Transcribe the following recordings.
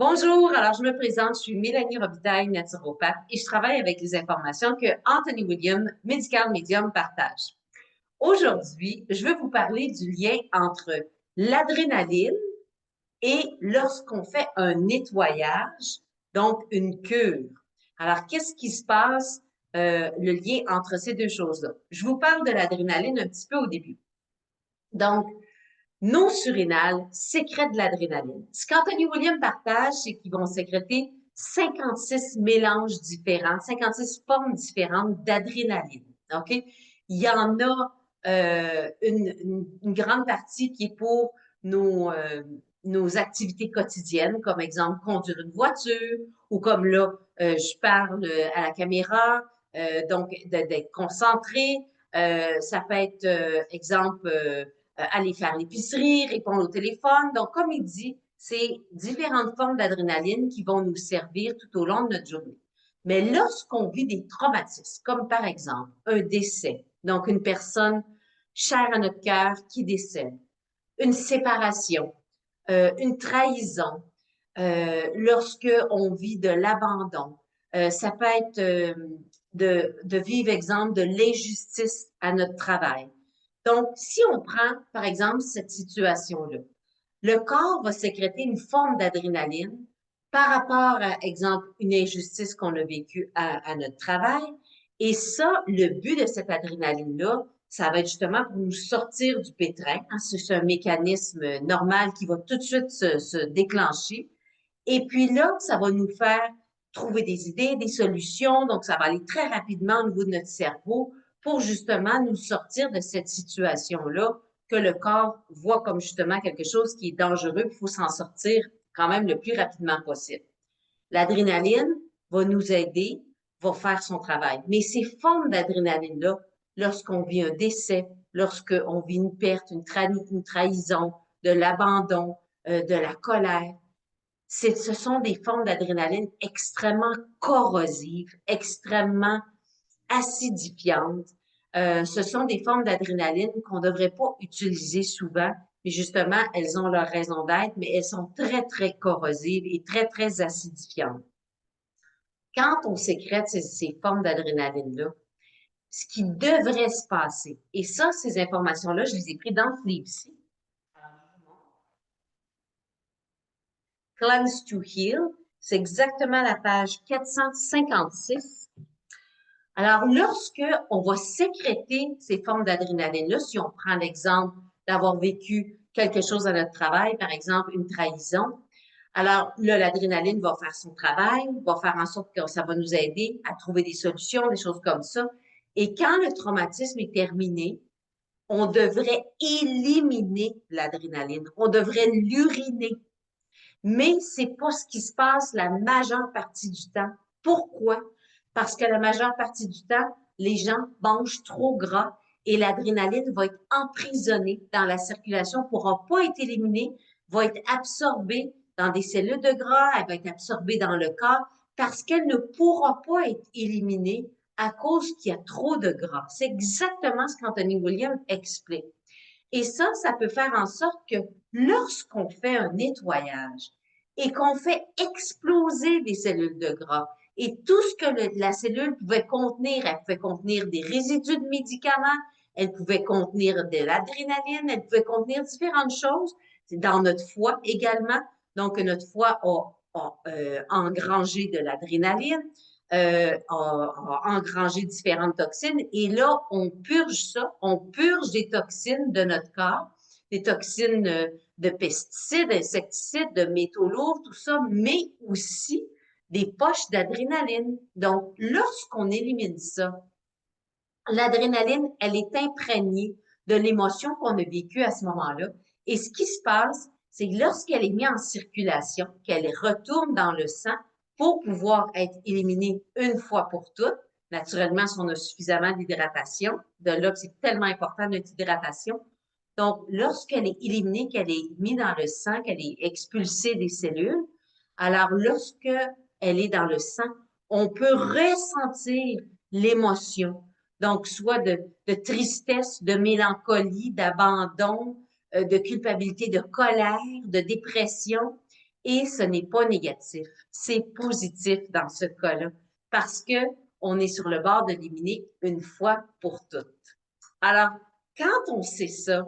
Bonjour, alors je me présente, je suis Mélanie Robitaille, naturopathe, et je travaille avec les informations que Anthony William, Medical Medium, partage. Aujourd'hui, je veux vous parler du lien entre l'adrénaline et lorsqu'on fait un nettoyage, donc une cure. Alors, qu'est-ce qui se passe, le lien entre ces deux choses-là? Je vous parle de l'adrénaline un petit peu au début. Donc, nos surrénales sécrètent de l'adrénaline. Ce qu'Anthony William partage, c'est qu'ils vont sécréter 56 mélanges différents, 56 formes différentes d'adrénaline. OK? Il y en a une grande partie qui est pour nos activités quotidiennes, comme exemple conduire une voiture, ou comme là, je parle à la caméra, donc d'être concentré. Ça peut être, exemple, aller faire l'épicerie, répondre au téléphone. Donc, comme il dit, c'est différentes formes d'adrénaline qui vont nous servir tout au long de notre journée. Mais lorsqu'on vit des traumatismes, comme par exemple un décès, donc une personne chère à notre cœur qui décède, une séparation, une trahison, lorsque on vit de l'abandon, ça peut être de vivre, exemple, de l'injustice à notre travail. Donc, si on prend, par exemple, cette situation-là, le corps va sécréter une forme d'adrénaline par rapport à, exemple, une injustice qu'on a vécue à notre travail. Et ça, le but de cette adrénaline-là, ça va être justement pour nous sortir du pétrin. Hein, c'est un mécanisme normal qui va tout de suite se déclencher. Et puis là, ça va nous faire trouver des idées, des solutions. Donc, ça va aller très rapidement au niveau de notre cerveau pour justement nous sortir de cette situation-là que le corps voit comme justement quelque chose qui est dangereux. Il faut s'en sortir quand même le plus rapidement possible. L'adrénaline va nous aider, va faire son travail. Mais ces formes d'adrénaline-là, lorsqu'on vit un décès, lorsqu'on vit une perte, une trahison, de l'abandon, de la colère, ce sont des formes d'adrénaline extrêmement corrosives, extrêmement acidifiantes. Ce sont des formes d'adrénaline qu'on ne devrait pas utiliser souvent, mais justement, elles ont leur raison d'être, mais elles sont très, très corrosives et très, très acidifiantes. Quand on sécrète ces formes d'adrénaline-là, ce qui devrait se passer, et ça, ces informations-là, je les ai prises dans ce livre-ci. Cleanse to Heal, c'est exactement la page 456. Alors, lorsque on va sécréter ces formes d'adrénaline-là, si on prend l'exemple d'avoir vécu quelque chose à notre travail, par exemple une trahison, alors là, l'adrénaline va faire son travail, va faire en sorte que ça va nous aider à trouver des solutions, des choses comme ça. Et quand le traumatisme est terminé, on devrait éliminer l'adrénaline, on devrait l'uriner. Mais c'est pas ce qui se passe la majeure partie du temps. Pourquoi? Parce que la majeure partie du temps, les gens mangent trop gras et l'adrénaline va être emprisonnée dans la circulation, ne pourra pas être éliminée, va être absorbée dans des cellules de gras, elle va être absorbée dans le corps parce qu'elle ne pourra pas être éliminée à cause qu'il y a trop de gras. C'est exactement ce qu'Anthony William explique. Et ça peut faire en sorte que lorsqu'on fait un nettoyage et qu'on fait exploser des cellules de gras et tout ce que la cellule pouvait contenir, elle pouvait contenir des résidus de médicaments, elle pouvait contenir de l'adrénaline, elle pouvait contenir différentes choses. C'est dans notre foie également. Donc, notre foie a engrangé de l'adrénaline, a engrangé différentes toxines. Et là, on purge ça, on purge des toxines de notre corps, des toxines de pesticides, d'insecticides, de métaux lourds, tout ça, mais aussi des poches d'adrénaline. Donc, lorsqu'on élimine ça, l'adrénaline, elle est imprégnée de l'émotion qu'on a vécue à ce moment-là. Et ce qui se passe, c'est que lorsqu'elle est mise en circulation, qu'elle retourne dans le sang pour pouvoir être éliminée une fois pour toutes, naturellement, si on a suffisamment d'hydratation, de là que c'est tellement important notre hydratation. Donc, lorsqu'elle est éliminée, qu'elle est mise dans le sang, qu'elle est expulsée des cellules, alors lorsque elle est dans le sang, on peut ressentir l'émotion. Donc, soit de tristesse, de mélancolie, d'abandon, de culpabilité, de colère, de dépression. Et ce n'est pas négatif, c'est positif dans ce cas-là, parce que on est sur le bord de l'éliminer une fois pour toutes. Alors, quand on sait ça,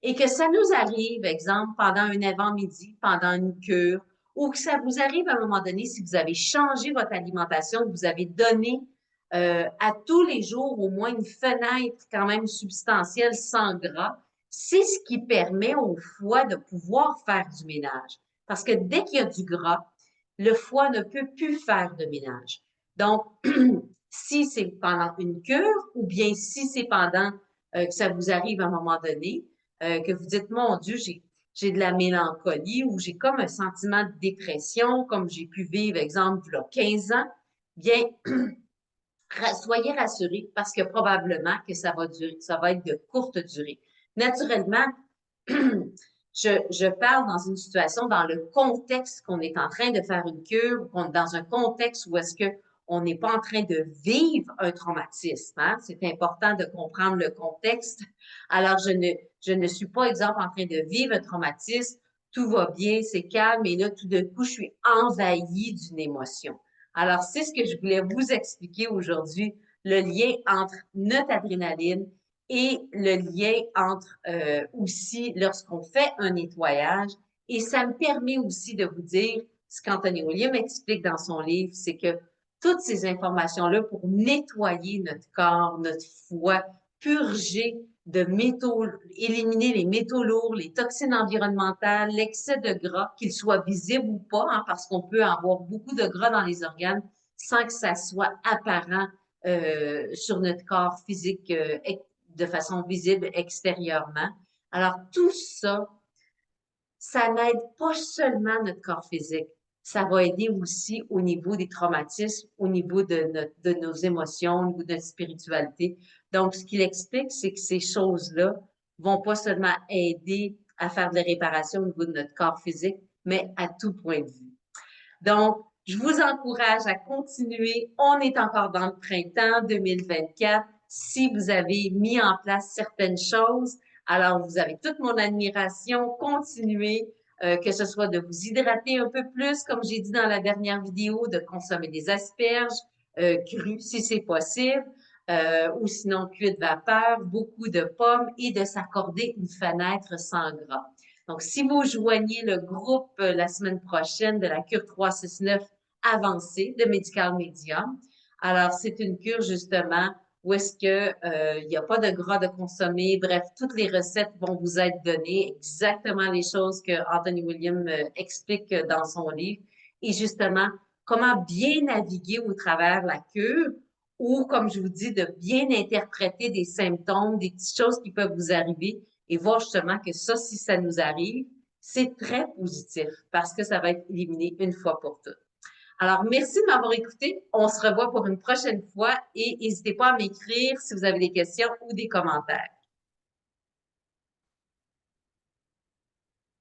et que ça nous arrive, exemple, pendant un avant-midi, pendant une cure, ou que ça vous arrive à un moment donné, si vous avez changé votre alimentation, que vous avez donné à tous les jours au moins une fenêtre quand même substantielle sans gras, c'est ce qui permet au foie de pouvoir faire du ménage. Parce que dès qu'il y a du gras, le foie ne peut plus faire de ménage. Donc, si c'est pendant une cure ou bien si c'est pendant que ça vous arrive à un moment donné, que vous dites, mon Dieu, j'ai de la mélancolie ou j'ai comme un sentiment de dépression, comme j'ai pu vivre, exemple, il y a 15 ans, bien, soyez rassurés parce que probablement que ça va durer, ça va être de courte durée. Naturellement, je parle dans une situation, dans le contexte qu'on est en train de faire une cure, ou qu'on est dans un contexte où est-ce que on n'est pas en train de vivre un traumatisme. Hein? C'est important de comprendre le contexte. Alors, je ne suis pas, exemple, en train de vivre un traumatisme. Tout va bien, c'est calme, et là, tout d'un coup, je suis envahie d'une émotion. Alors, c'est ce que je voulais vous expliquer aujourd'hui, le lien entre notre adrénaline et le lien entre aussi lorsqu'on fait un nettoyage. Et ça me permet aussi de vous dire ce qu'Anthony William explique dans son livre, c'est que toutes ces informations-là pour nettoyer notre corps, notre foie, purger de métaux, éliminer les métaux lourds, les toxines environnementales, l'excès de gras, qu'ils soient visibles ou pas, hein, parce qu'on peut avoir beaucoup de gras dans les organes sans que ça soit apparent sur notre corps physique de façon visible extérieurement. Alors, tout ça, ça n'aide pas seulement notre corps physique, ça va aider aussi au niveau des traumatismes, au niveau de nos émotions, au niveau de notre spiritualité. Donc, ce qu'il explique, c'est que ces choses-là vont pas seulement aider à faire de la réparation au niveau de notre corps physique, mais à tout point de vue. Donc, je vous encourage à continuer. On est encore dans le printemps 2024. Si vous avez mis en place certaines choses, alors vous avez toute mon admiration. Continuez, que ce soit de vous hydrater un peu plus, comme j'ai dit dans la dernière vidéo, de consommer des asperges crues si c'est possible, ou sinon cuites vapeur, beaucoup de pommes et de s'accorder une fenêtre sans gras. Donc, si vous joignez le groupe la semaine prochaine de la cure 369 avancée de Medical Medium, alors c'est une cure justement où est-ce que il n'y a pas de gras de consommer. Bref, toutes les recettes vont vous être données, exactement les choses que Anthony William explique dans son livre. Et justement, comment bien naviguer au travers la cure ou, comme je vous dis, de bien interpréter des symptômes, des petites choses qui peuvent vous arriver et voir justement que ça, si ça nous arrive, c'est très positif parce que ça va être éliminé une fois pour toutes. Alors, merci de m'avoir écouté. On se revoit pour une prochaine fois et n'hésitez pas à m'écrire si vous avez des questions ou des commentaires.